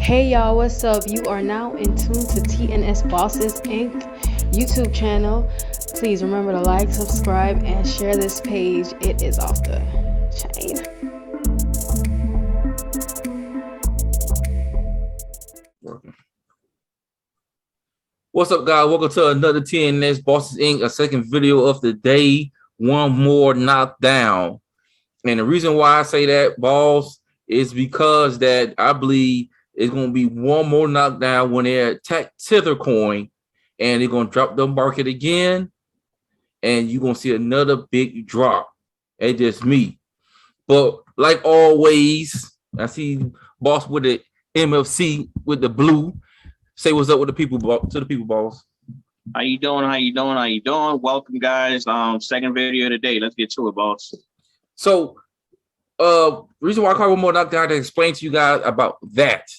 Hey y'all, what's up? You are now in tune to TNS Bosses Inc. YouTube channel. Please remember to like, subscribe, and share this page. It is off the chain. What's up, guys? Welcome to another TNS Bosses Inc. A second video of the day. One more knockdown. And the reason why I say that, boss, is because that I believe it's going to be one more knockdown when they attack Tether coin and they're going to drop the market again. And you're going to see another big drop. It's just me. But like always, I see boss with the MFC with the blue. Say what's up with the people, to the people, boss. How you doing? How you doing? How you doing? Welcome, guys. Second video of the day. Let's get to it, boss. So, reason why I call one more knockdown to explain to you guys about that,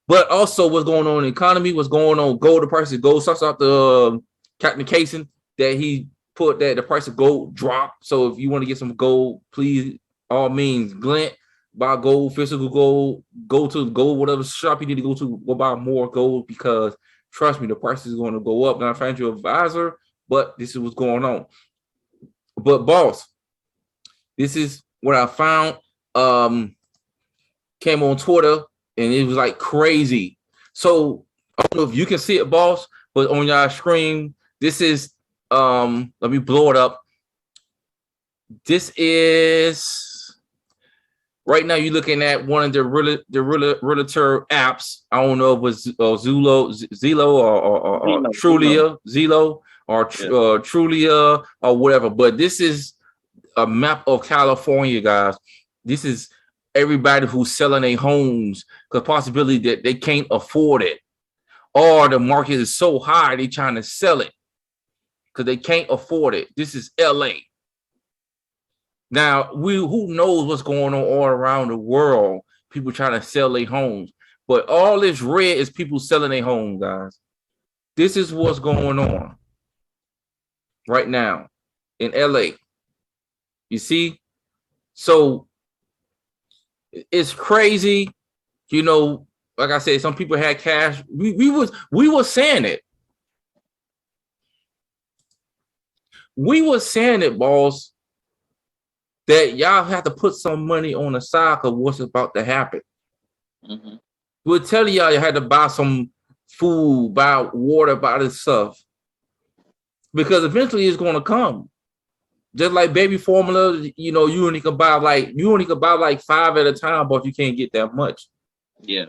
but also what's going on in the economy, what's going on gold. The price of gold starts out the Captain Casing that he put that the price of gold dropped. So if you want to get some gold, please, all means, glint. Buy gold, physical gold, go to gold, whatever shop you need to go buy more gold, because trust me, the price is going to go up. Now, I find your advisor, but this is what's going on. But boss, this is what I found. Came on Twitter and it was like crazy. So I don't know if you can see it, boss, but on your screen, this is let me blow it up. This is right now, you're looking at one of the realtor apps. I don't know if it was Zillow or Trulia, Trulia or whatever. But this is a map of California, guys. This is everybody who's selling their homes, because possibility that they can't afford it, or the market is so high they're trying to sell it because they can't afford it. This is LA. Now, who knows what's going on all around the world, people trying to sell their homes. But all this red is people selling their homes, guys. This is what's going on right now in LA. You see? So it's crazy. You know, like I said, some people had cash. We were saying it. We were saying it, boss, that y'all have to put some money on the side of what's about to happen. Mm-hmm. We're telling y'all you had to buy some food, buy water, buy this stuff, because eventually it's going to come. Just like baby formula, you know, you only can buy like 5 at a time, but you can't get that much. Yeah.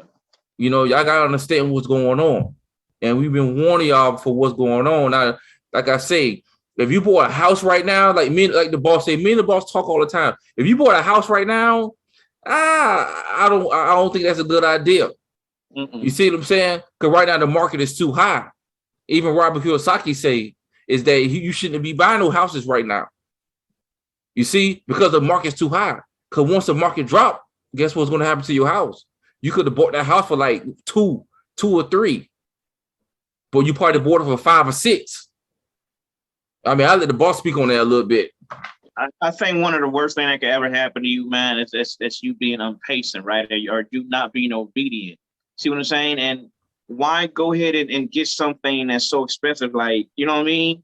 You know, y'all gotta understand what's going on, and we've been warning y'all for what's going on. Now, like I say, if you bought a house right now, like the boss say, me and the boss talk all the time. If you bought a house right now, I don't think that's a good idea. Mm-mm. You see what I'm saying? Because right now the market is too high. Even Robert Kiyosaki say is that you shouldn't be buying no houses right now. You see, because the market's too high. Because once the market drop, guess what's going to happen to your house? You could have bought that house for like two or three, but you probably bought it for 5 or 6. I mean, I let the boss speak on that a little bit. I think one of the worst things that could ever happen to you, man, is you being impatient, right? Or you not being obedient. See what I'm saying? And why go ahead and get something that's so expensive? Like, you know what I mean?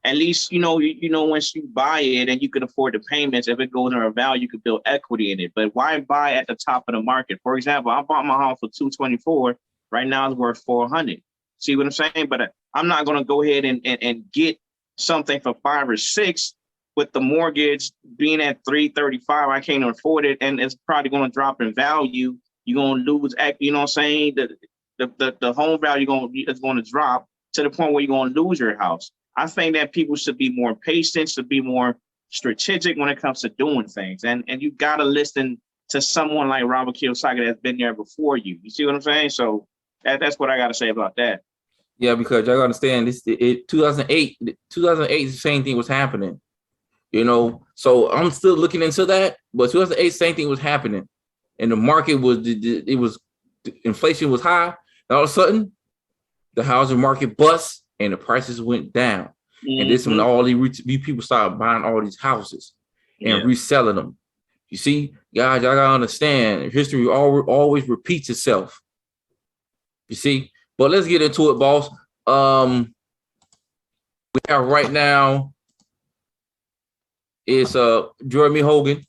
At least, you know, once you buy it and you can afford the payments, if it goes in a value, you could build equity in it. But why buy at the top of the market? For example, I bought my house for $224. Right now it's worth $400. See what I'm saying? But I'm not going to go ahead and get something for 5 or 6 with the mortgage being at $335. I can't afford it, and it's probably going to drop in value. You're going to lose, you know what I'm saying? The home value is going to drop to the point where you're going to lose your house. I think that people should be more patient, should be more strategic when it comes to doing things, and you got to listen to someone like Robert Kiyosaki that's been there before you. You see what I'm saying? So that's what I got to say about that. Yeah, because y'all understand this. 2008, the same thing was happening. You know, so I'm still looking into that. But 2008, same thing was happening, and the market was inflation was high. And all of a sudden, the housing market bust and the prices went down. Mm-hmm. And this when all these people started buying all these houses and reselling them. You see, guys, y'all gotta understand, history always repeats itself. You see, but let's get into it, boss. We have right now is Jeremy Hogan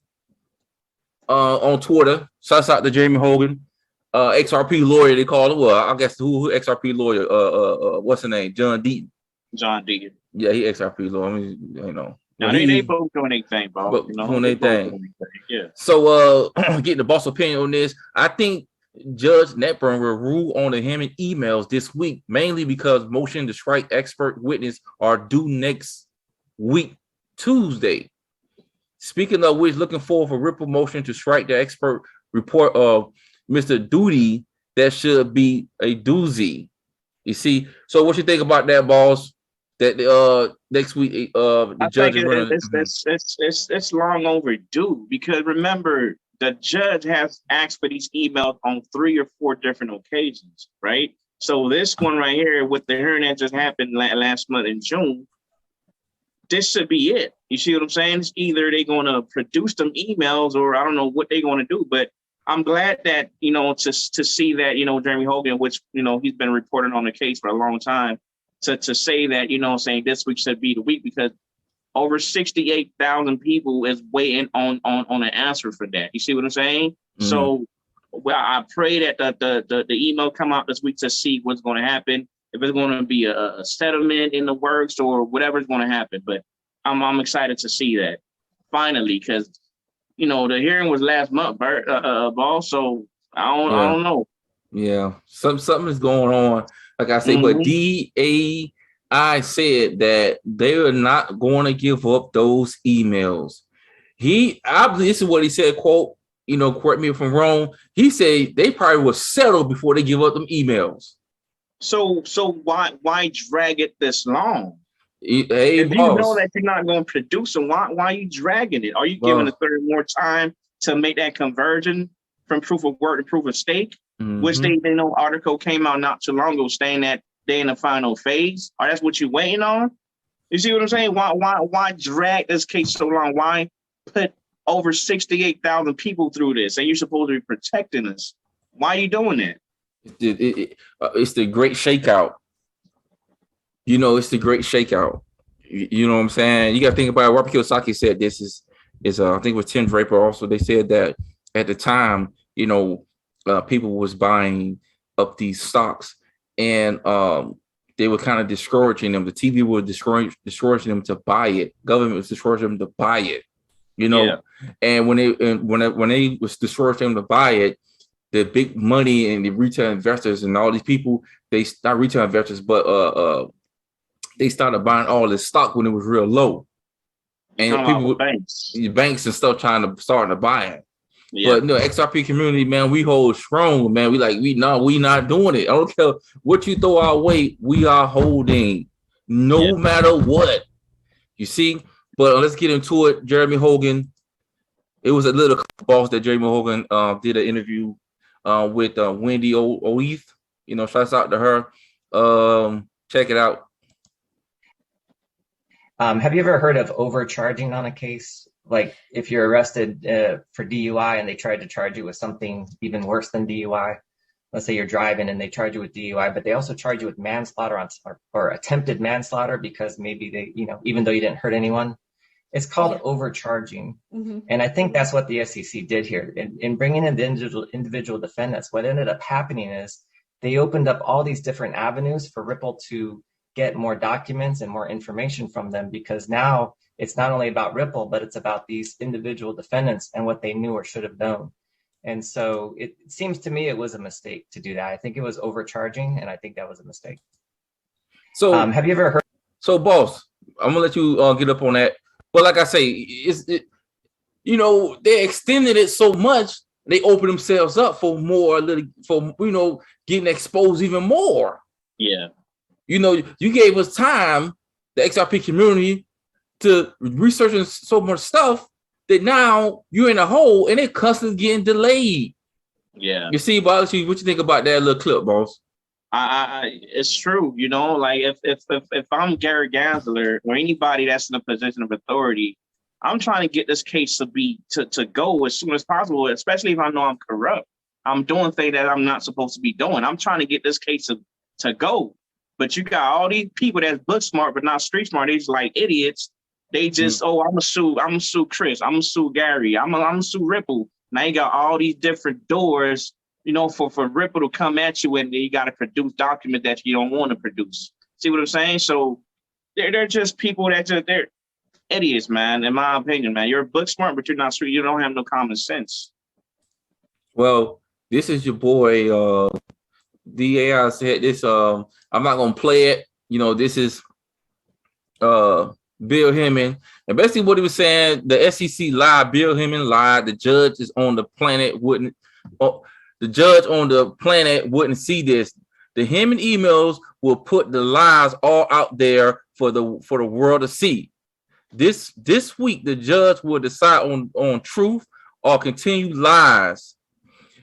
on Twitter. Shouts out to Jeremy Hogan, XRP lawyer they call it. Well, I guess who XRP lawyer? What's the name? John Deaton. John Deaton. Yeah, he XRP lawyer. I mean, you know. Now they both doing their thing, boss. But you know, doing their thing. Yeah. So getting the boss opinion on this, I think Judge Netburn will rule on the Hammond emails this week, mainly because motion to strike expert witness are due next week, Tuesday. Speaking of which, looking forward for Ripple motion to strike the expert report of Mr. Duty. That should be a doozy. You see, so what you think about that, boss? That next week the judge is running. It's long overdue, because remember, the judge has asked for these emails on 3 or 4 different occasions, right? So this one right here with the hearing that just happened last month in June, this should be it. You see what I'm saying? It's either they're going to produce them emails, or I don't know what they're going to do. But I'm glad that, you know, to see that, you know, Jeremy Hogan, which, you know, he's been reporting on the case for a long time, to say that, you know, saying this week should be the week, because over 68,000 people is waiting on an answer for that. You see what I'm saying? Mm-hmm. So, well, I pray that the email come out this week to see what's going to happen. If it's going to be a settlement in the works or whatever's going to happen. But I'm excited to see that finally, because, you know, the hearing was last month, boss. So I don't know. Yeah, something is going on. Like I say, but DAI said that they are not going to give up those emails. This is what he said, quote, you know, correct me if I'm wrong. He said they probably will settle before they give up them emails. So why drag it this long? Hey, if boss, you know that you're not going to produce them, why are you dragging it? Are you giving the third more time to make that conversion from proof of work to proof of stake? Mm-hmm. Which they know article came out not too long ago saying that they're in the final phase. Or that's what you're waiting on? You see what I'm saying? Why drag this case so long? Why put over 68,000 people through this? And you're supposed to be protecting us. Why are you doing that? It's the great shakeout. You know, it's the great shakeout. You know what I'm saying? You got to think about it. Robert Kiyosaki said this is I think it was Tim Draper also. They said that at the time, you know, people was buying up these stocks, and they were kind of discouraging them. The TV was discouraging them to buy it. Government was discouraging them to buy it. You know, yeah. And when they was discouraging them to buy it, the big money and the retail investors and all these people, they not retail investors, but they started buying all this stock when it was real low, and people, banks and stuff, starting to buy it. Yeah. But no, XRP community, man, we hold strong, man. We not doing it. I don't care what you throw our way, we are holding, no matter what. You see, but let's get into it. Jeremy Hogan. It was a little boss that Jeremy Hogan did an interview with Wendy O'Eath. You know, shouts out to her. Check it out. Have you ever heard of overcharging on a case? Like if you're arrested for DUI and they tried to charge you with something even worse than DUI, let's say you're driving and they charge you with DUI, but they also charge you with manslaughter or attempted manslaughter because maybe they, you know, even though you didn't hurt anyone. It's called overcharging. Mm-hmm. And I think that's what the SEC did here. In bringing in the individual defendants, what ended up happening is they opened up all these different avenues for Ripple to get more documents and more information from them, because now it's not only about Ripple, but it's about these individual defendants and what they knew or should have known. And so it seems to me it was a mistake to do that. I think it was overcharging, and I think that was a mistake. So have you ever heard? So, boss, I'm gonna let you get up on that. But like I say, you know, they extended it so much, they opened themselves up for more, you know, getting exposed even more. Yeah. You know, you gave us time, the XRP community, to researching so much stuff that now you're in a hole and their customs getting delayed. Yeah. You see, boss, what you think about that little clip, boss? It's true. You know, like if I'm Gary Gensler or anybody that's in a position of authority, I'm trying to get this case to go as soon as possible, especially if I know I'm corrupt. I'm doing things that I'm not supposed to be doing. I'm trying to get this case to go. But you got all these people that's book smart but not street smart. They's like idiots. They just, I'm gonna sue Chris, I'm gonna sue Gary, I'm gonna sue Ripple. Now you got all these different doors, for Ripple to come at you, and you got to produce documents that you don't want to produce. See what I'm saying? So they're just people they're idiots, man. In my opinion, man, you're book smart, but you're not street. You don't have no common sense. Well, this is your boy, DAI said this. I'm not gonna play it. This is Bill Hemming, and basically what he was saying, the SEC lied, Bill Hemming lied. The judge on the planet wouldn't see this. The Hemming emails will put the lies all out there for the world to see. This week, the judge will decide on truth or continued lies.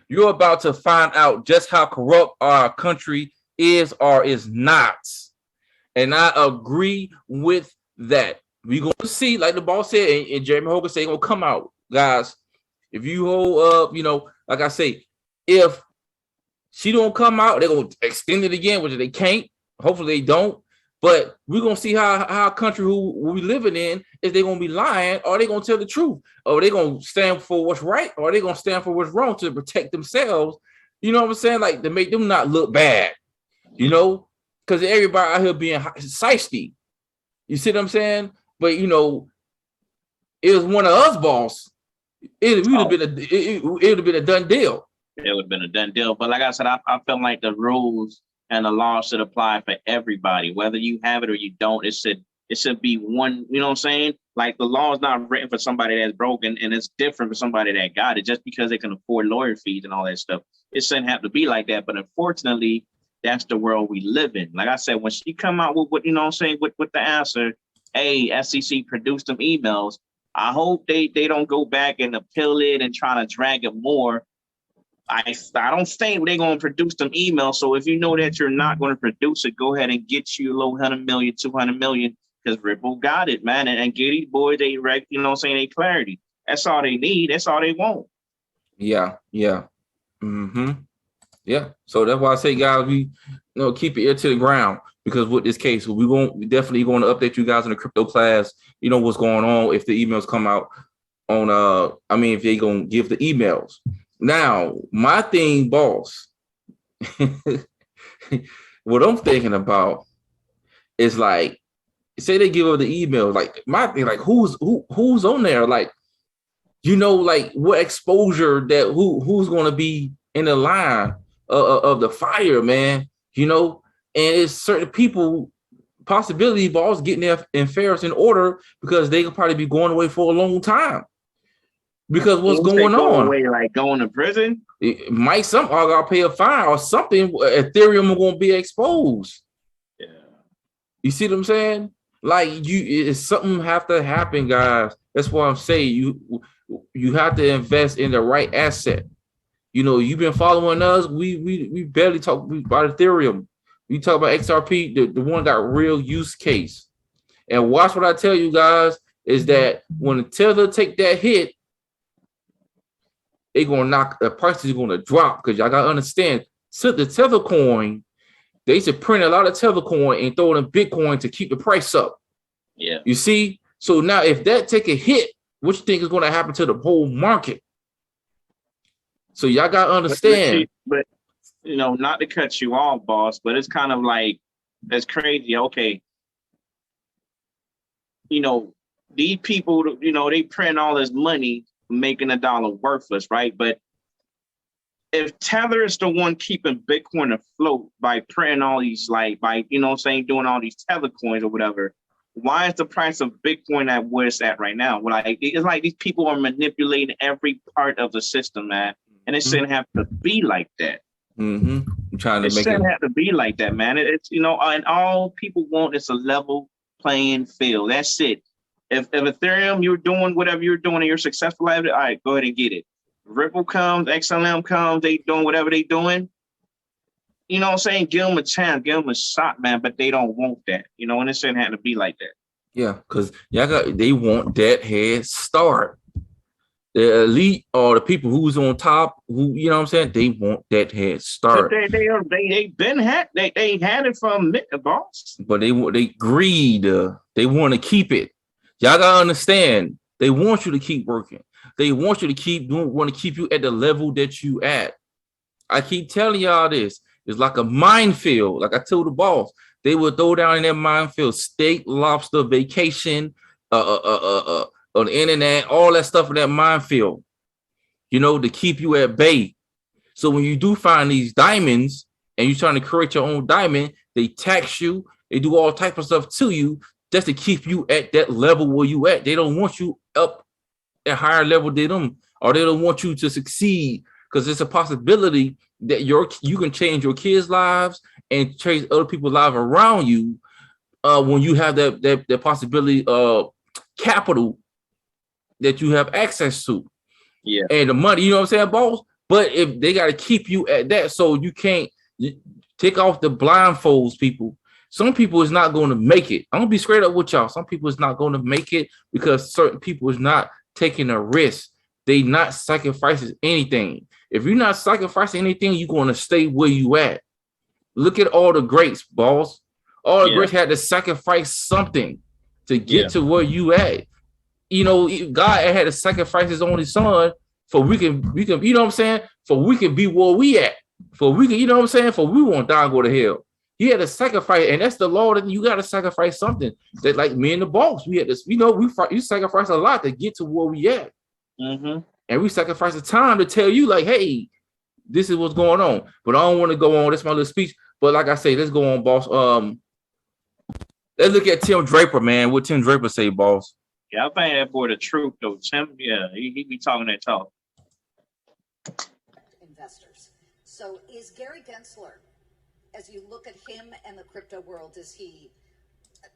You're about to find out just how corrupt our country is or is not. And I agree with that. We're going to see, like the boss said, and Jeremy Hogan said, going to come out. Guys, if you hold up, like I say, if she don't come out, they're going to extend it again, which they can't. Hopefully they don't. But we're going to see how our country who we living in, is they going to be lying, or they going to tell the truth, or they going to stand for what's right, or they going to stand for what's wrong to protect themselves. You know what I'm saying? Like, to make them not look bad, because everybody out here being shiesty. You see what I'm saying? But, it was one of us, boss. It would have been a done deal. It would have been a done deal. But like I said, I felt like the rules and the law should apply for everybody, whether you have it or you don't. It should be one, you know what I'm saying? Like, the law is not written for somebody that's broken, and it's different for somebody that got it, just because they can afford lawyer fees and all that stuff. It shouldn't have to be like that. But unfortunately, that's the world we live in. Like I said, when she come out with what, with the answer, hey, SEC produced them emails, I hope they don't go back and appeal it and try to drag it more. I don't think they're going to produce them emails. So if you know that you're not going to produce it, go ahead and get you a little 100 million, 200 million, because Ripple got it, man. And get these boys, they clarity. That's all they need. That's all they want. Yeah. Mm-hmm. Yeah. So that's why I say, guys, we keep your ear to the ground, because with this case, we're definitely going to update you guys in the crypto class. What's going on if the emails come out on if they gonna give the emails. Now, my thing, boss, what I'm thinking about is, like, say they give her the email, like, my thing, like, who's on there, like, like, what exposure that who's going to be in the line of the fire, man, and it's certain people, possibility, boss, getting their affairs in order, because they could probably be going away for a long time. Because what's going on? Away, like going to prison? It might I gotta pay a fine or something. Ethereum are gonna be exposed. Yeah. You see what I'm saying? Like, it's something have to happen, guys. That's what I'm saying. You have to invest in the right asset. You've been following us. We barely talk about Ethereum. We talk about XRP, the one got real use case. And watch what I tell you guys is that when the Tether take that hit, they're going to knock, the price is going to drop, because y'all got to understand, so the Tether coin, they should print a lot of Tether coin and throw it in Bitcoin to keep the price up. Yeah. You see? So now if that take a hit, what you think is going to happen to the whole market? So y'all got to understand. But not to cut you off, boss, but it's kind of like, that's crazy. Okay. These people, they print all this money, making a dollar worthless, right? But if Tether is the one keeping Bitcoin afloat by printing all these, doing all these Tether coins or whatever, why is the price of Bitcoin at where it's at right now? It's like these people are manipulating every part of the system, man. And it shouldn't have to be like that. Mm-hmm. I'm trying to it shouldn't have to be like that, man. It's and all people want is a level playing field. That's it. If Ethereum, you're doing whatever you're doing and you're successful at it, all right, go ahead and get it. Ripple comes, XLM comes, they doing whatever they doing. You know what I'm saying? Give them a chance, give them a shot, man. But they don't want that, and it shouldn't have to be like that. Yeah, because they want that head start. The elite or the people who's on top, who you know what I'm saying, they want that head But start. they been had they had it from the boss. But they greed. They want to keep it. Y'all gotta understand. They want you to keep working. They want you to keep doing. Want to keep you at the level that you at. I keep telling y'all this. It's like a minefield. Like I told the boss, they would throw down in that minefield steak, lobster, vacation, on the internet, all that stuff in that minefield. You know, to keep you at bay. So when you do find these diamonds and you're trying to create your own diamond, they tax you. They do all type of stuff to you just to keep you at that level where you at. They don't want you up at higher level than them, or they don't want you to succeed, because it's a possibility that you can change your kids' lives and change other people's lives around you when you have that possibility of capital that you have access to. Yeah. And the money, you know what I'm saying, boss? But if they got to keep you at that, so you can't take off the blindfolds, people. Some people is not going to make it. I'm gonna be straight up with y'all. Some people is not going to make it because certain people is not taking a risk. They not sacrificing anything. If you're not sacrificing anything, you're going to stay where you at. Look at all the greats, boss. All the greats had to sacrifice something to get to where you at. You know, God had to sacrifice his only son for we can, you know what I'm saying? For we can be where we at. For we can, you know what I'm saying? For we won't die and go to hell. He had to sacrifice, and that's the law that you got to sacrifice something. That like me and the boss, we had this, you know, you sacrifice a lot to get to where we at. Mm-hmm. And we sacrifice the time to tell you, like, hey, this is what's going on. But I don't want to go on. That's my little speech. But like I say, let's go on, boss. Let's look at Tim Draper, man. What Tim Draper say, boss? Yeah, I think that boy the truth though. Tim, yeah, he be talking that talk. Investors. So is Gary Gensler, as you look at him and the crypto world, is he,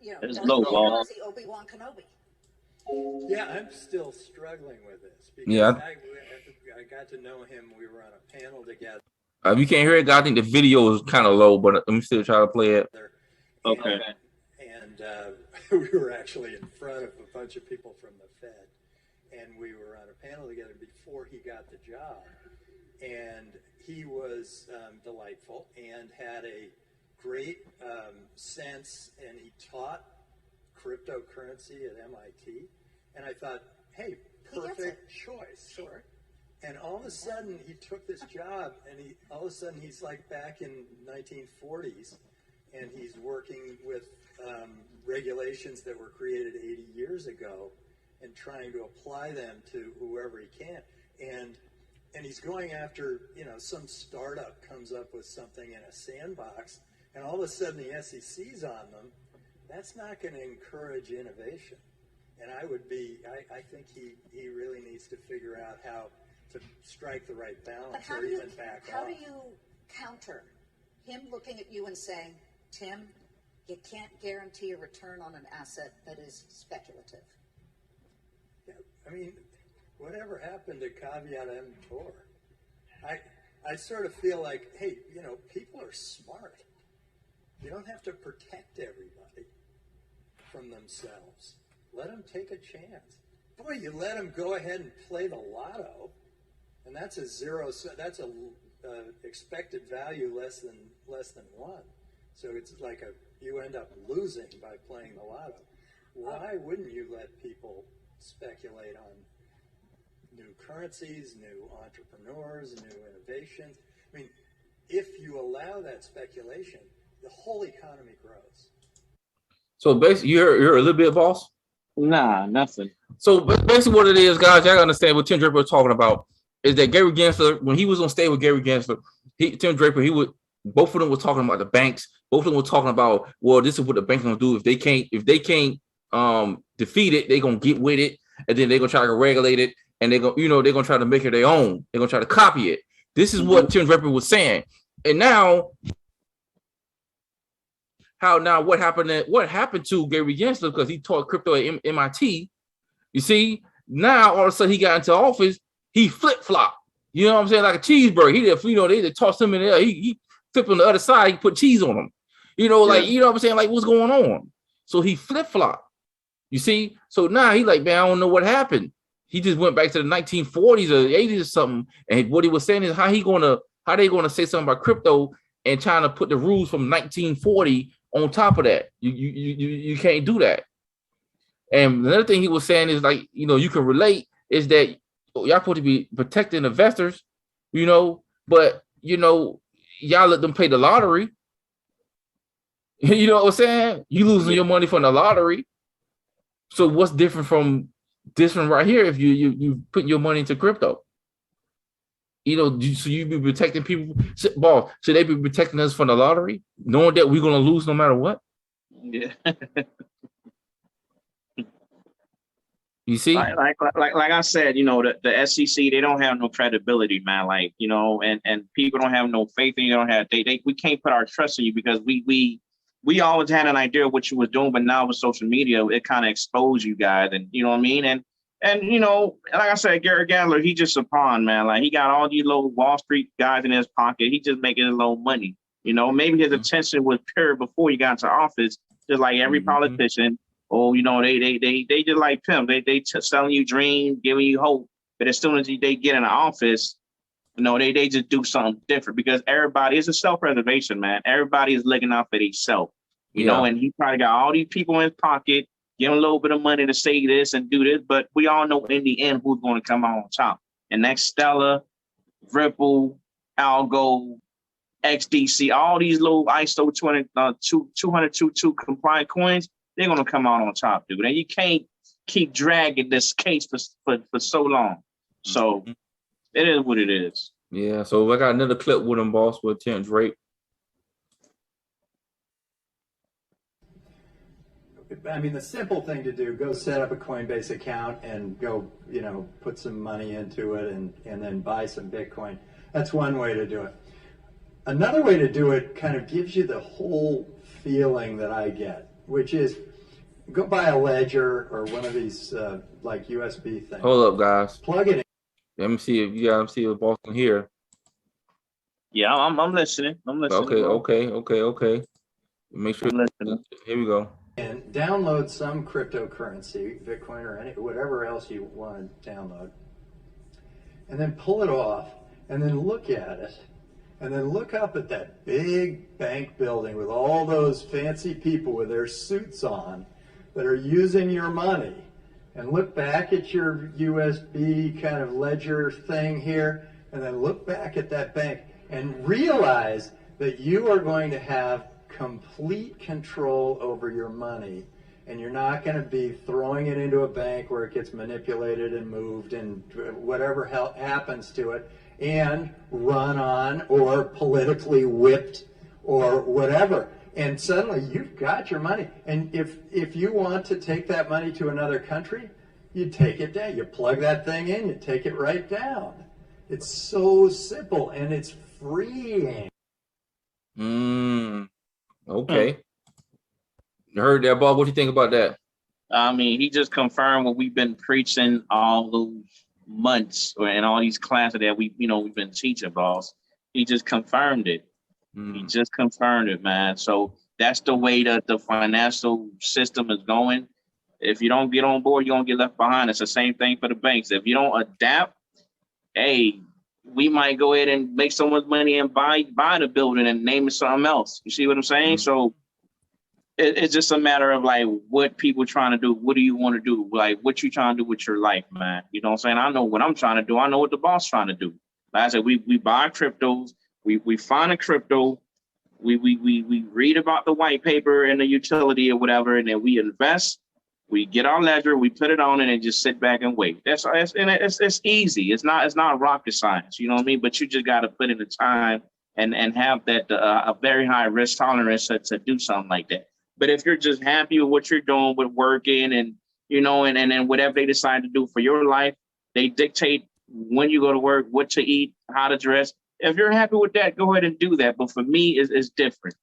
you know, It's low ball. is he Obi-Wan Kenobi? Yeah, I'm still struggling with this because I got to know him. We were on a panel together. If you can't hear it, I think the video is kind of low, but let me still try to play it. Okay. And we were actually in front of a bunch of people from the Fed, and we were on a panel together before he got the job. And he was delightful and had a great sense, and he taught cryptocurrency at MIT. And I thought, hey, perfect choice. Sure. And all of a sudden, he took this job, and all of a sudden, he's like back in 1940s, and he's working with regulations that were created 80 years ago and trying to apply them to whoever he can. And he's going after, you know, some startup comes up with something in a sandbox, and all of a sudden the SEC's on them. That's not going to encourage innovation. And I think he really needs to figure out how to strike the right balance or even back off. How do you counter him looking at you and saying, Tim, you can't guarantee a return on an asset that is speculative? Yeah, I mean, whatever happened to caveat emptor? I sort of feel like, hey, you know, people are smart. You don't have to protect everybody from themselves. Let them take a chance. Boy, you let them go ahead and play the lotto, and that's a zero. That's a expected value less than one. So it's like you end up losing by playing the lotto. Why wouldn't you let people speculate on new currencies, new entrepreneurs, new innovations? I mean, if you allow that speculation, the whole economy grows. So basically, you're a little bit, boss? Nah, nothing. So basically what it is, guys, y'all gotta understand what Tim Draper was talking about is that Gary Gensler, when he was on stage with Gary Gensler, Tim Draper, both of them were talking about the banks. Both of them were talking about, well, this is what the bank's gonna do. If they can't defeat it, they're gonna get with it, and then they're gonna try to regulate it, and they're gonna try to make it their own. They're gonna try to copy it. This is what Tim Draper was saying. And now, what happened to Gary Gensler, because he taught crypto at MIT. You see, now all of a sudden he got into office, he flip-flopped. You know what I'm saying? Like a cheeseburger. They just tossed him in there. He flipped on the other side, he put cheese on him. You know, like, you know what I'm saying? Like, what's going on? So he flip-flopped. You see? So now he like, man, I don't know what happened. he just went back to the 1940s or 80s or something. And what he was saying is how they gonna say something about crypto and trying to put the rules from 1940 on top of that. You can't do that. And another thing he was saying is like, you can relate is that y'all supposed to be protecting investors, but y'all let them pay the lottery. You know what I'm saying? You losing your money from the lottery. So what's different from this one right here if you put your money into crypto? So you be protecting people. Boss, should they be protecting us from the lottery, knowing that we're gonna lose no matter what? Yeah. You see, like I said, the SEC, they don't have no credibility, man. And people don't have no faith in you. They don't have we can't put our trust in you because we always had an idea of what you was doing, but now with social media, it kind of exposed you guys, and you know what I mean. And like I said, Gary Gensler, he just a pawn, man. Like he got all these little Wall Street guys in his pocket. He just making a little money. Maybe his attention was pure before he got into office, just like every politician. Oh, they just like pimp. They selling you dreams, giving you hope. But as soon as they get in the office, they just do something different because everybody is a self-preservation, man. Everybody is looking out for themselves, and he probably got all these people in his pocket, give him a little bit of money to say this and do this. But we all know in the end who's going to come out on top. And that's Stellar, Ripple, Algo, XDC, all these little ISO 222 compliant coins. They're going to come out on top, dude. And you can't keep dragging this case for so long. So it is what it is. Yeah. So I got another clip with him, boss, with Tim Drake. I mean, the simple thing to do, go set up a Coinbase account and go, put some money into it and then buy some Bitcoin. That's one way to do it. Another way to do it kind of gives you the whole feeling that I get, which is go buy a ledger or one of these like USB things. Hold up, guys. Plug it in. Let me see if you guys see if Boston here. Yeah, I'm listening. Okay. Make sure. I'm listening. Here we go. And download some cryptocurrency, Bitcoin or whatever else you want to download. And then pull it off and then look at it. And then look up at that big bank building with all those fancy people with their suits on that are using your money. And look back at your USB kind of ledger thing here, and then look back at that bank and realize that you are going to have complete control over your money. And you're not going to be throwing it into a bank where it gets manipulated and moved and whatever happens to it, and run on or politically whipped or whatever. And suddenly you've got your money. And if you want to take that money to another country, you take it down. You plug that thing in, you take it right down. It's so simple and it's freeing. Okay. You heard that, Bob? What do you think about that? I mean, he just confirmed what we've been preaching all those months and all these classes that we've been teaching, boss. He just confirmed it. He just confirmed it, man. So that's the way that the financial system is going. If you don't get on board, you're gonna get left behind. It's the same thing for the banks. If you don't adapt, hey, we might go ahead and make so much money and buy the building and name it something else. You see what I'm saying? So it's just a matter of like what people trying to do. What do you want to do? Like what you trying to do with your life, man? You know what I'm saying? I know what I'm trying to do. I know what the boss trying to do. Like I said, we buy cryptos. We find a crypto. We read about the white paper and the utility or whatever, and then we invest. We get our ledger, we put it on it, and just sit back and wait. It's easy. It's not rocket science. You know what I mean? But you just got to put in the time and have that a very high risk tolerance to do something like that. But if you're just happy with what you're doing with working and and whatever they decide to do for your life, they dictate when you go to work, what to eat, how to dress. If you're happy with that, go ahead and do that. But for me, it's different.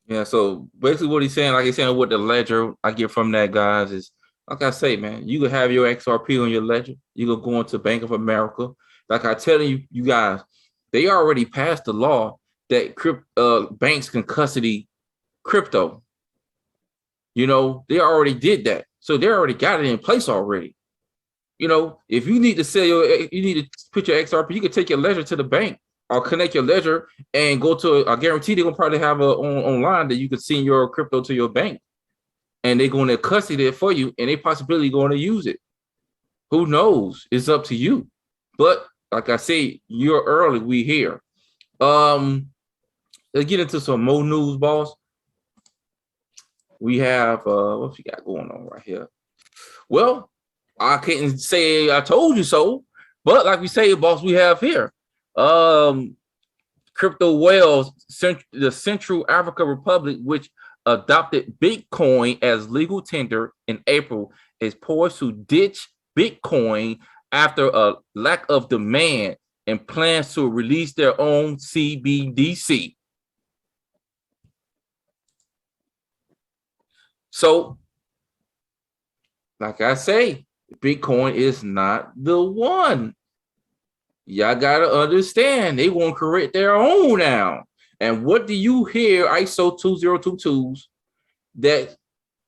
Yeah, so basically what he's saying, like he's saying with the ledger I get from that, guys, is like I say, man, you could have your XRP on your ledger. You could go into Bank of America. Like I tell you guys, they already passed the law that banks can custody crypto. They already did that. So they already got it in place already. You know, if you need to sell you need to put your XRP, you can take your ledger to the bank or connect your ledger and go to, I guarantee they're gonna probably have online that you can send your crypto to your bank, and they're going to custody it for you, and they possibly going to use it. Who knows? It's up to you. But like I say, you're early, we here. Let's get into some more news, boss. We have what we got going on right here. Well, I couldn't say I told you so, but like we say, boss, we have here crypto whales, the Central Africa Republic, which adopted Bitcoin as legal tender in April, is poised to ditch Bitcoin after a lack of demand and plans to release their own CBDC. So, like I say, Bitcoin is not the one. Y'all gotta understand, they want to create their own now. And what do you hear? ISO 2022s that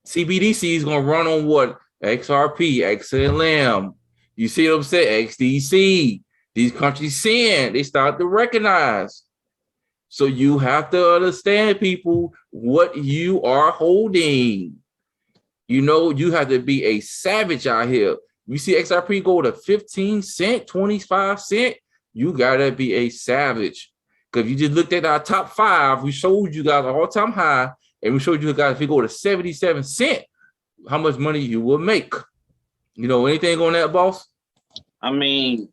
CBDC is gonna run on what? XRP, XLM. You see what I'm saying? XDC. These countries saying they start to recognize. So you have to understand, people, what you are holding. You know, you have to be a savage out here. You see XRP go to 15 cents, 25 cents, you gotta be a savage. Because if you just looked at our top 5, we showed you guys an all-time high, and we showed you guys if you go to 77 cents, how much money you will make. You know anything on that, boss? I mean,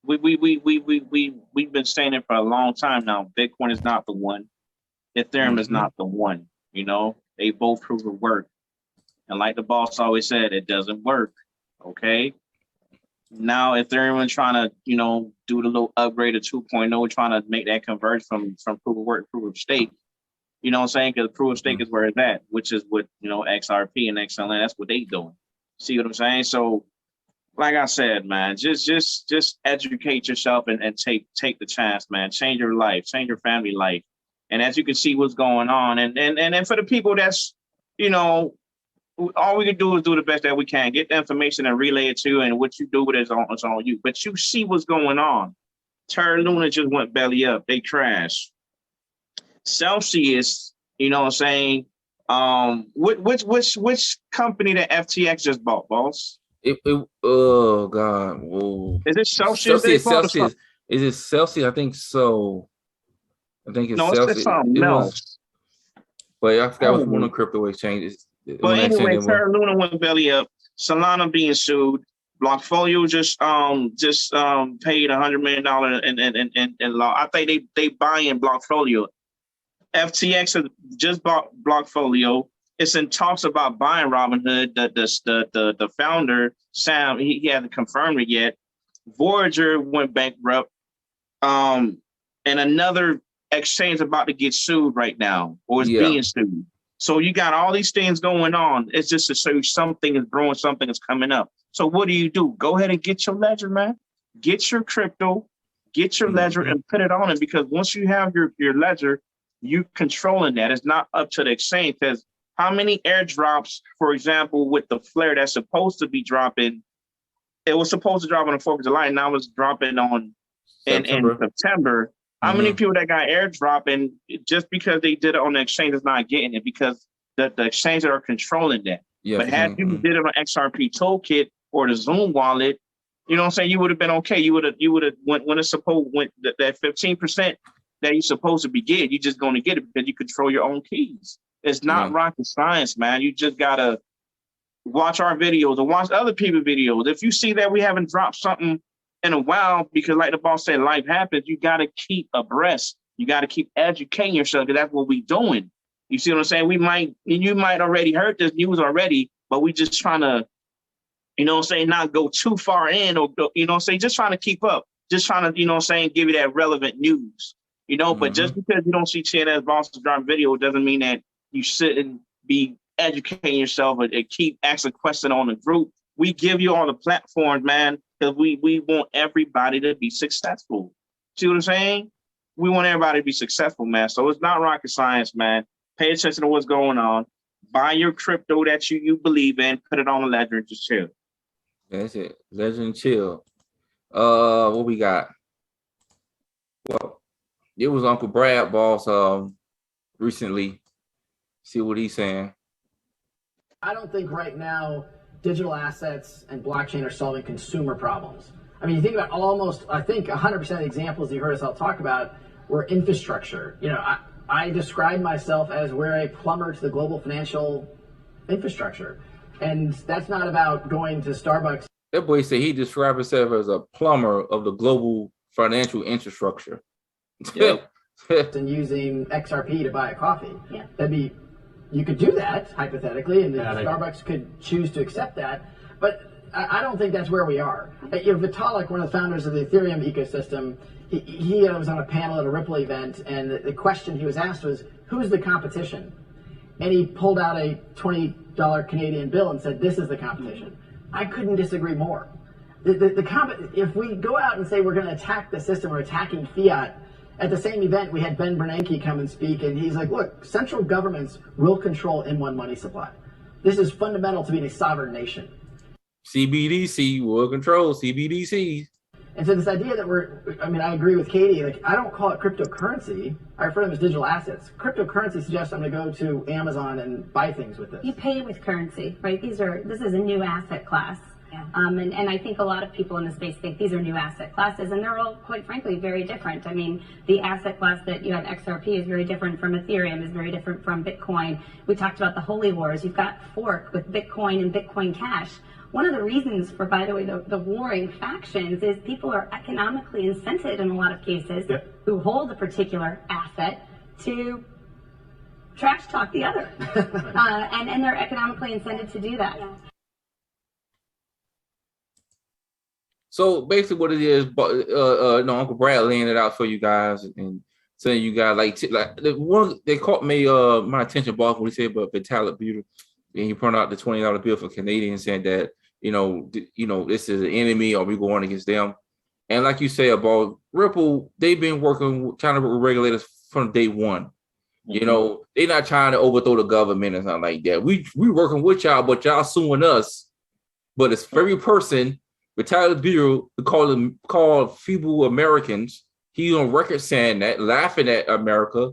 we've been saying it for a long time now. Bitcoin is not the one. Ethereum is not the one. You know, they both prove it work. And like the boss always said, it doesn't work. Okay. Now Ethereum is trying to, you know, do the little upgrade to 2.0, trying to make that converge from proof of work to proof of stake. You know what I'm saying? Because proof of stake is where it's at, which is what, you know, XRP and XLN, that's what they doing. See what I'm saying? So, like I said, man, just educate yourself and take the chance, man. Change your life, change your family life. And as you can see what's going on. And for the people that's, you know, all we can do is do the best that we can. Get the information and relay it to you, and what you do with it is on you. But you see what's going on. Terra Luna just went belly up. They crashed. Celsius, you know what I'm saying? Which company that FTX just bought, boss? Oh God. Whoa. Is it Celsius? Celsius. Is it Celsius? I think so. I think it's Celsius. It's something else. But I forgot what's one of the crypto exchanges. But anyway, Terra Luna went belly up. Solana being sued. Blockfolio just paid $100 million in law. I think they buying Blockfolio. FTX has just bought Blockfolio. It's in talks about buying Robinhood. The founder Sam, he hasn't confirmed it yet. Voyager went bankrupt. And another exchange about to get sued right now, or is being sued. So you got all these things going on. It's just to show you something is growing, something is coming up. So what do? Go ahead and get your ledger, man. Get your crypto, get your ledger and put it on it, because once you have your ledger, you controlling that. It's not up to the exchange. Because how many airdrops, for example, with the flare that's supposed to be dropping, it was supposed to drop on the 4th of July, and now it's dropping on in September. How many people that got airdropping just because they did it on the exchange is not getting it, because the exchanges are controlling that. But had you did it on XRP Toolkit or the Zoom wallet, you know what I'm saying, you would have been okay. You would have when it's supposed that 15% that you're supposed to be getting, you're just going to get it because you control your own keys. It's not rocket science, man. You just gotta watch our videos or watch other people's videos. If you see that we haven't dropped something in a while, because like the boss said, life happens, you got to keep abreast. You got to keep educating yourself, because that's what we doing. You see what I'm saying? You might already heard this news already, but we just trying to, you know what I'm saying, not go too far in, or, you know what I'm saying, just trying to keep up. Just trying to, you know what I'm saying, give you that relevant news, you know, but just because you don't see TNS bosses drop video doesn't mean that you sit and be educating yourself and keep asking questions on the group. We give you all the platforms, man, because we want everybody to be successful. See what I'm saying? We want everybody to be successful, man. So it's not rocket science, man. Pay attention to what's going on. buy your crypto that you believe in, put it on a ledger, and just chill. That's it. Legend chill. What we got? Well, it was Uncle Brad, boss. Recently, see what he's saying. I don't think right now digital assets and blockchain are solving consumer problems. I mean, you think about I think 100% of the examples you heard us all talk about were infrastructure. You know, I describe myself as we're a plumber to the global financial infrastructure. And that's not about going to Starbucks. That boy said he described himself as a plumber of the global financial infrastructure. Yep. And using XRP to buy a coffee. Yeah. You could do that, hypothetically, and Starbucks could choose to accept that. But I don't think that's where we are. You know, Vitalik, one of the founders of the Ethereum ecosystem, he was on a panel at a Ripple event, and the question he was asked was, who's the competition? And he pulled out a $20 Canadian bill and said, this is the competition. I couldn't disagree more. If we go out and say we're going to attack the system, we're attacking fiat, at the same event, we had Ben Bernanke come and speak, and he's like, look, central governments will control M1 money supply. This is fundamental to being a sovereign nation. CBDC will control CBDCs. And so this idea that I agree with Katie, like, I don't call it cryptocurrency. I refer to them as digital assets. Cryptocurrency suggests I'm going to go to Amazon and buy things with this. You pay with currency, right? This is a new asset class. Yeah. And I think a lot of people in the space think these are new asset classes, and they're all, quite frankly, very different. I mean, the asset class that you have, XRP, is very different from Ethereum, is very different from Bitcoin. We talked about the holy wars. You've got Fork with Bitcoin and Bitcoin Cash. One of the reasons for, by the way, the warring factions is people are economically incented in a lot of cases who hold a particular asset to trash talk the other. And they're economically incented to do that. Yeah. So basically what it is, Uncle Brad laying it out for you guys and saying you guys like the one they caught me my attention, boss, when he said about Vitalik Buterin, and he pointed out the $20 bill for Canadians, saying that this is an enemy or we going against them. And like you say about Ripple, they've been working trying to with regulators from day one. Mm-hmm. You know, they're not trying to overthrow the government or something like that. We working with y'all, but y'all suing us. But it's every person. Vitalik Buterin called feeble Americans. He's on record saying that, laughing at America.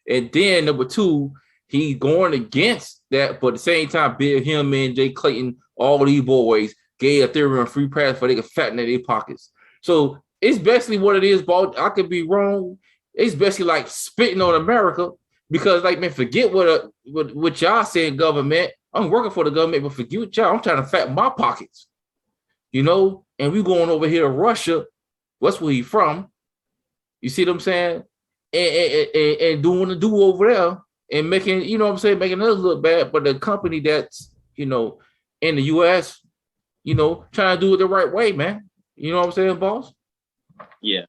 And then number two, he going against that, but at the same time, him and Jay Clayton, all these boys, gave Ethereum free pass for they can fatten their pockets. So it's basically what it is, Bob. I could be wrong. It's basically like spitting on America because, like, man, forget what y'all saying, government. I'm working for the government, but forget what y'all. I'm trying to fatten my pockets. You know, and we going over here to Russia. What's where he from? You see what I'm saying? And doing the do over there and making, you know what I'm saying, making us look bad. But the company that's, in the US, trying to do it the right way, man. You know what I'm saying, boss? Yeah.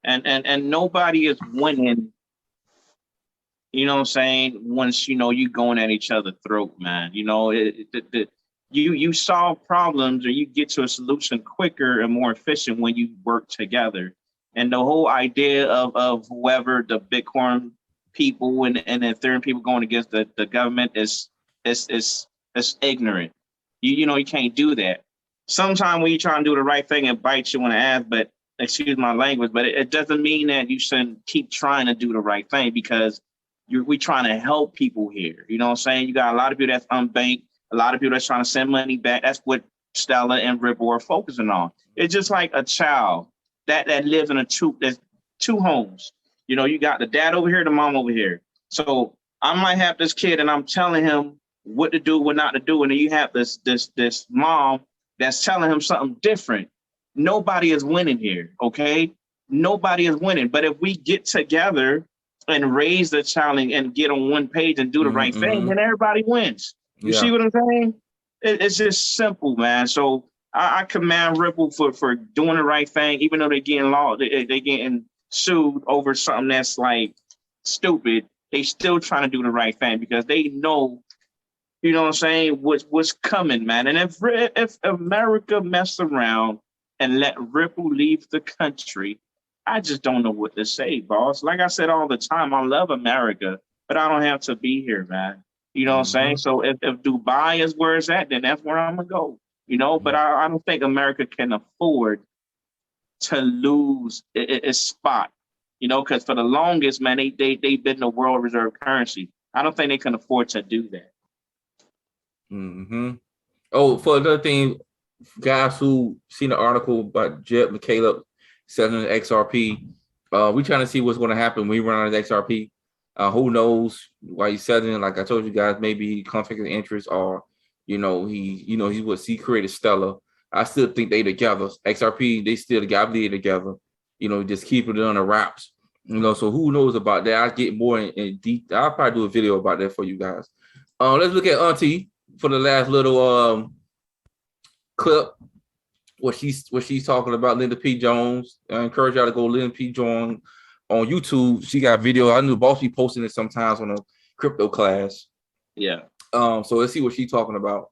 And nobody is winning, you know what I'm saying, once, you going at each other's throat, man. You solve problems or you get to a solution quicker and more efficient when you work together. And the whole idea of whoever the Bitcoin people and Ethereum people going against the government is ignorant. You can't do that. Sometimes when you try and do the right thing, it bites you in the ass, but excuse my language, but it doesn't mean that you shouldn't keep trying to do the right thing because we trying to help people here. You know what I'm saying? You got a lot of people that's unbanked. A lot of people that's trying to send money back. That's what Stella and Ripple are focusing on. It's just like a child that lives in there's two homes. You got the dad over here, the mom over here. So I might have this kid and I'm telling him what to do, what not to do. And then you have this mom that's telling him something different. Nobody is winning here, okay? Nobody is winning. But if we get together and raise the child and get on one page and do the right thing, then everybody wins. You see what I'm saying? It's just simple, man. So I commend Ripple for doing the right thing, even though they're getting they getting sued over something that's like stupid. They still trying to do the right thing because they know, you know what I'm saying, what's coming, man. And if America mess around and let Ripple leave the country, I just don't know what to say, boss. Like I said all the time, I love America, but I don't have to be here, man. You know what I'm saying? So if Dubai is where it's at, then that's where I'm gonna go. You know, but I don't think America can afford to lose its spot. You know, because for the longest, man, they've been the world reserve currency. I don't think they can afford to do that. Mm-hmm. Oh, for another thing, guys who seen the article about Jeb McCaleb selling the XRP, we trying to see what's going to happen when we run out of XRP. Who knows why he's selling it? Like I told you guys, maybe conflict of interest, or he created Stellar. I still think they together. XRP, they still got together. You know, just keeping it on the wraps. You know, so who knows about that? I'll get more in deep. I'll probably do a video about that for you guys. Let's look at Auntie for the last little clip. What she's talking about, Linda P. Jones. I encourage y'all to go Linda P. Jones on YouTube. She got video. I knew Boss be posting it sometimes on a crypto class. Yeah. So let's see what she's talking about.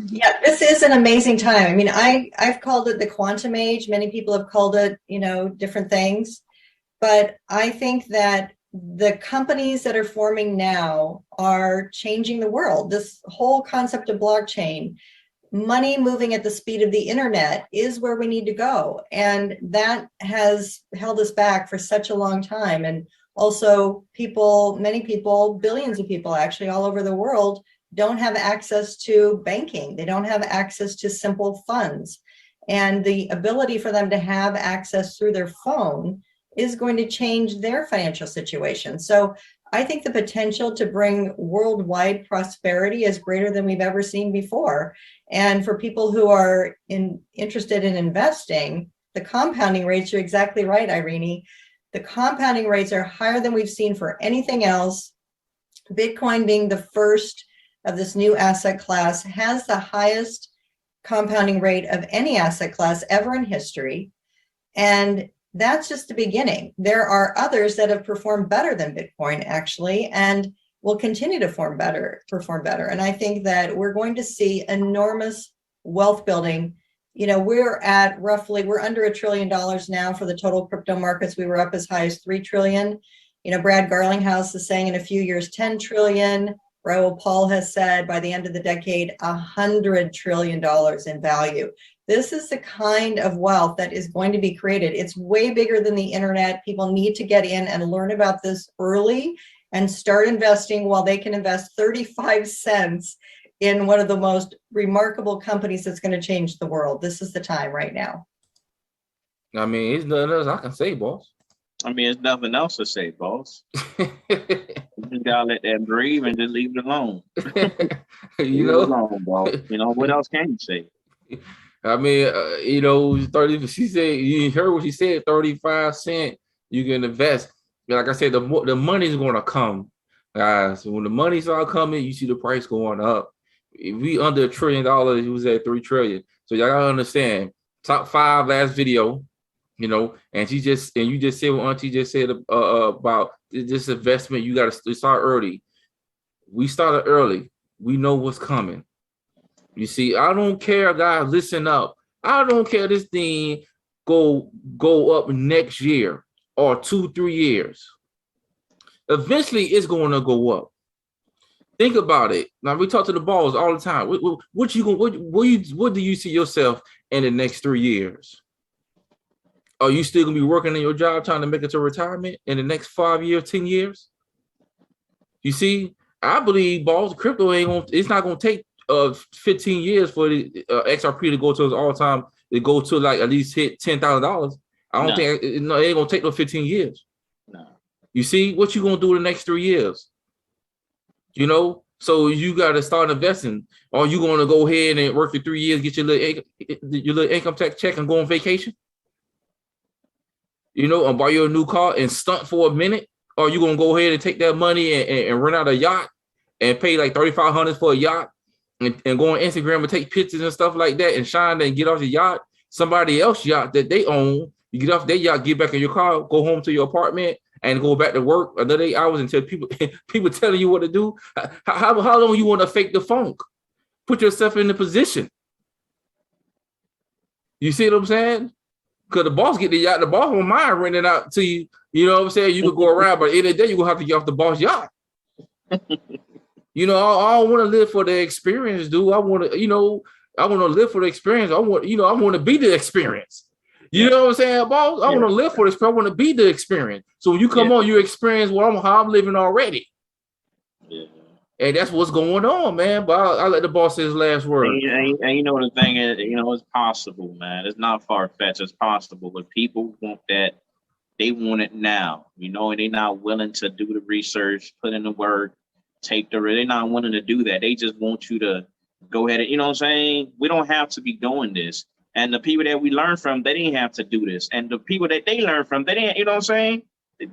Yeah, this is an amazing time. I mean, I've called it the quantum age. Many people have called it, different things. But I think that the companies that are forming now are changing the world. This whole concept of blockchain, money moving at the speed of the internet, is where we need to go. And that has held us back for such a long time. And also many people, billions of people actually all over the world, don't have access to banking. They don't have access to simple funds. And the ability for them to have access through their phone is going to change their financial situation. So I think the potential to bring worldwide prosperity is greater than we've ever seen before. And for people who are interested in investing, the compounding rates, you're exactly right, Irene. The compounding rates are higher than we've seen for anything else. Bitcoin being the first of this new asset class has the highest compounding rate of any asset class ever in history. And that's just the beginning. There are others that have performed better than Bitcoin, actually, and will continue to perform better. And I think that we're going to see enormous wealth building. We're under $1 trillion now for the total crypto markets. We were up as high as 3 trillion. Brad Garlinghouse is saying in a few years, 10 trillion. Raoul Paul has said by the end of the decade, $100 trillion in value. This is the kind of wealth that is going to be created. It's way bigger than the internet. People need to get in and learn about this early and start investing while they can invest 35 cents in one of the most remarkable companies that's going to change the world. This is the time right now. I mean, it's nothing else I can say, boss. I mean, there's nothing else to say, boss. You just gotta let that breathe and just leave it alone. Leave it alone, boss. What else can you say? I mean, 30. She said, you heard what she said, 35 cents. You can invest. Like I said, the money's going to come, guys. When the money start coming, you see the price going up. If we under $1 trillion, it was at 3 trillion. So y'all gotta understand. Top 5 last video. And you just said what Auntie just said about this investment. You got to start early. We started early. We know what's coming. You see, I don't care, guys. Listen up. I don't care this thing go up next year or 2-3 years. Eventually, it's going to go up. Think about it. Now we talk to the balls all the time. What do you see yourself in the next 3 years? Are you still gonna be working in your job trying to make it to retirement in the next 5 years, 10 years? You see, I believe crypto it's not gonna take 15 years for the XRP to go to its all-time, to go to like at least hit $10,000. I don't think it ain't gonna take no 15 years. No. You see, what you gonna do the next 3 years? So you gotta start investing. Or you gonna go ahead and work for 3 years, get your little income tax check and go on vacation? And buy you a new car and stunt for a minute? Or you gonna go ahead and take that money and rent out a yacht and pay like $3,500 for a yacht and go on Instagram and take pictures and stuff like that and shine and get off the yacht, somebody else's yacht that they own. You get off their yacht, get back in your car, go home to your apartment and go back to work another 8 hours until people telling you what to do. How long you want to fake the funk? Put yourself in the position. You see what I'm saying? Because the boss get the yacht, the boss won't mind renting out to you. You know what I'm saying? You could go around, but in the day, you're going to have to get off the boss yacht. You know, I don't want to live for the experience, dude. I want to, I want to live for the experience. I want to be the experience. You know what I'm saying, boss? I want to live for this. I want to be the experience. So when you come on, you experience how I'm living already. Yeah. And that's what's going on, man. But I'll let the boss say his last word. And you know the thing is, it's possible, man. It's not far-fetched. It's possible. But people want that. They want it now, and they're not willing to do the research, put in the work, they're not willing to do that. They just want you to go ahead and, you know what I'm saying? We don't have to be doing this. And the people that we learn from, they didn't have to do this. And the people that they learn from, they didn't, you know what I'm saying?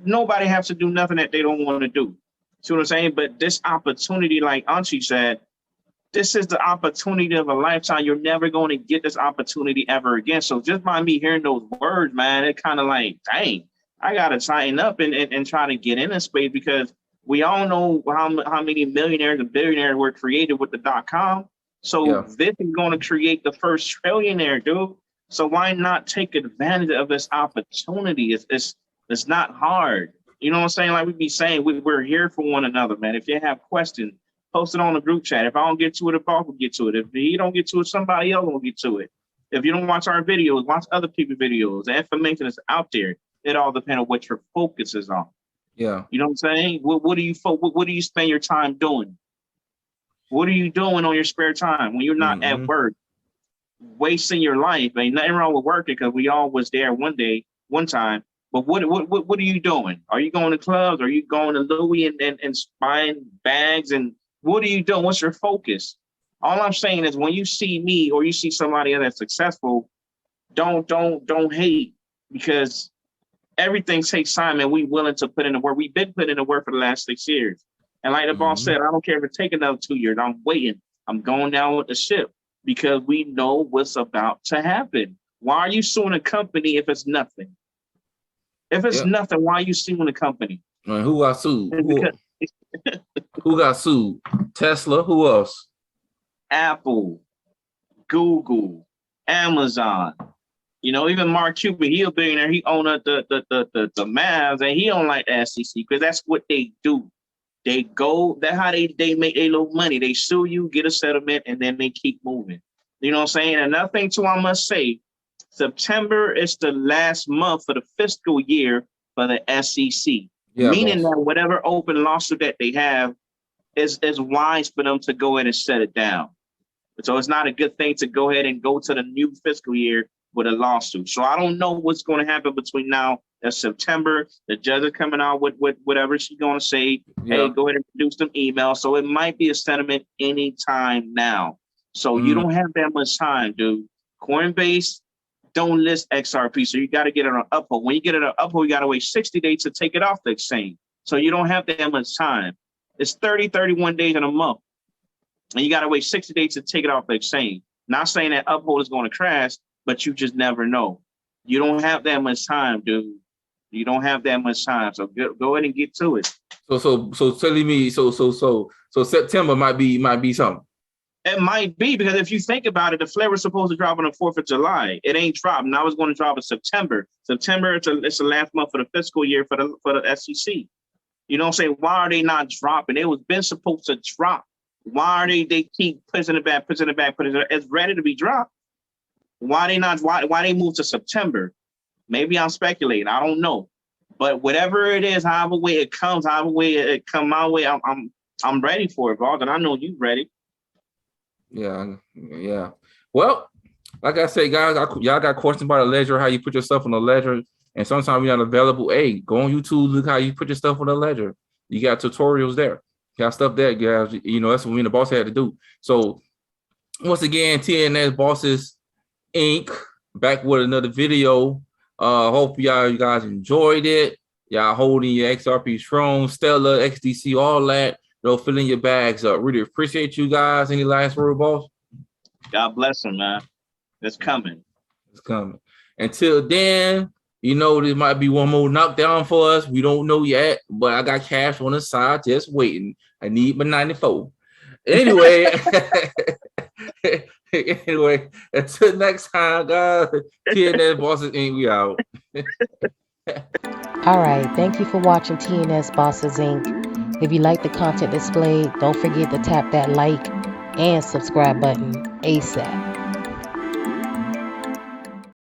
Nobody has to do nothing that they don't want to do. See what I'm saying? But this opportunity, like Auntie said, this is the opportunity of a lifetime. You're never going to get this opportunity ever again. So just by me hearing those words, man, it kind of like, dang, I got to tighten up and try to get in this space, because we all know how many millionaires and billionaires were created with the .com. So this is going to create the first trillionaire, dude. So why not take advantage of this opportunity? It's not hard. You know what I'm saying? Like we be saying, we're here for one another, man. If you have questions, post it on the group chat. If I don't get to it, the boss will get to it. If he don't get to it, somebody else will get to it. If you don't watch our videos, watch other people's videos. The information is out there. It all depends on what your focus is on. Yeah. You know what I'm saying? What do you spend your time doing? What are you doing on your spare time when you're not at work, wasting your life? Ain't nothing wrong with working, because we all was there one time. But what are you doing? Are you going to clubs? Are you going to Louis and buying bags? And what are you doing? What's your focus? All I'm saying is, when you see me or you see somebody that's successful, don't hate, because everything takes time, and we willing to put in the work. We've been putting in the work for the last 6 years. And like the boss said, I don't care if it take another 2 years. I'm waiting. I'm going down with the ship, because we know what's about to happen. Why are you suing a company if it's nothing? If it's nothing, why are you suing a company? Who got sued? Who got sued? Tesla? Who else? Apple, Google, Amazon. Even Mark Cuban, he a billionaire. He owned the Mavs, and he don't like the SEC, because that's what they do. They go, that's how they make their little money. They sue you, get a settlement, and then they keep moving. You know what I'm saying? Another thing too, I must say, September is the last month for the fiscal year for the SEC. Meaning that whatever open lawsuit that they have is wise for them to go ahead and set it down. So it's not a good thing to go ahead and go to the new fiscal year with a lawsuit. So I don't know what's going to happen between now and September. The judge is coming out with whatever she's going to say. Hey, go ahead and produce some emails. So it might be a settlement anytime now. So you don't have that much time, dude. Coinbase don't list XRP. So you got to get it on Uphold. When you get it on Uphold, you got to wait 60 days to take it off the exchange. So you don't have that much time. It's 31 days in a month. And you got to wait 60 days to take it off the exchange. Not saying that Uphold is going to crash, but you just never know. You don't have that much time, dude. You don't have that much time. So go ahead and get to it. So telling me, so September might be something. It might be, because if you think about it, the flavor was supposed to drop on the 4th of July. It ain't dropped. Now it's going to drop in September. September, it's the last month for the fiscal year for the SEC. You know what I'm saying? Why are they not dropping? It was been supposed to drop. Why are they keep pushing it back? It's ready to be dropped. Why they move to September? Maybe I'm speculating. I don't know. But whatever it is, however way it comes, however way it come my way, I'm ready for it, Bob, and I know you ready. Yeah. Well, like I say, guys, y'all got questions about a ledger, how you put yourself on a ledger, and sometimes you're not available. Hey, go on YouTube, look how you put your stuff on a ledger. You got tutorials there. You got stuff there, guys. That's what me and the boss had to do. So once again, TNS Bosses Inc. back with another video. Hope you guys enjoyed it. Y'all holding your XRP strong, Stellar, XDC, all that. Filling your bags up. Really appreciate you guys. Any last word, boss? God bless them, man. It's coming. It's coming. Until then, there might be one more knockdown for us. We don't know yet, but I got cash on the side just waiting. I need my 94. Anyway, until next time, guys. TNS Bosses Inc. We out. All right. Thank you for watching TNS Bosses Inc. If you like the content displayed, don't forget to tap that like and subscribe button ASAP.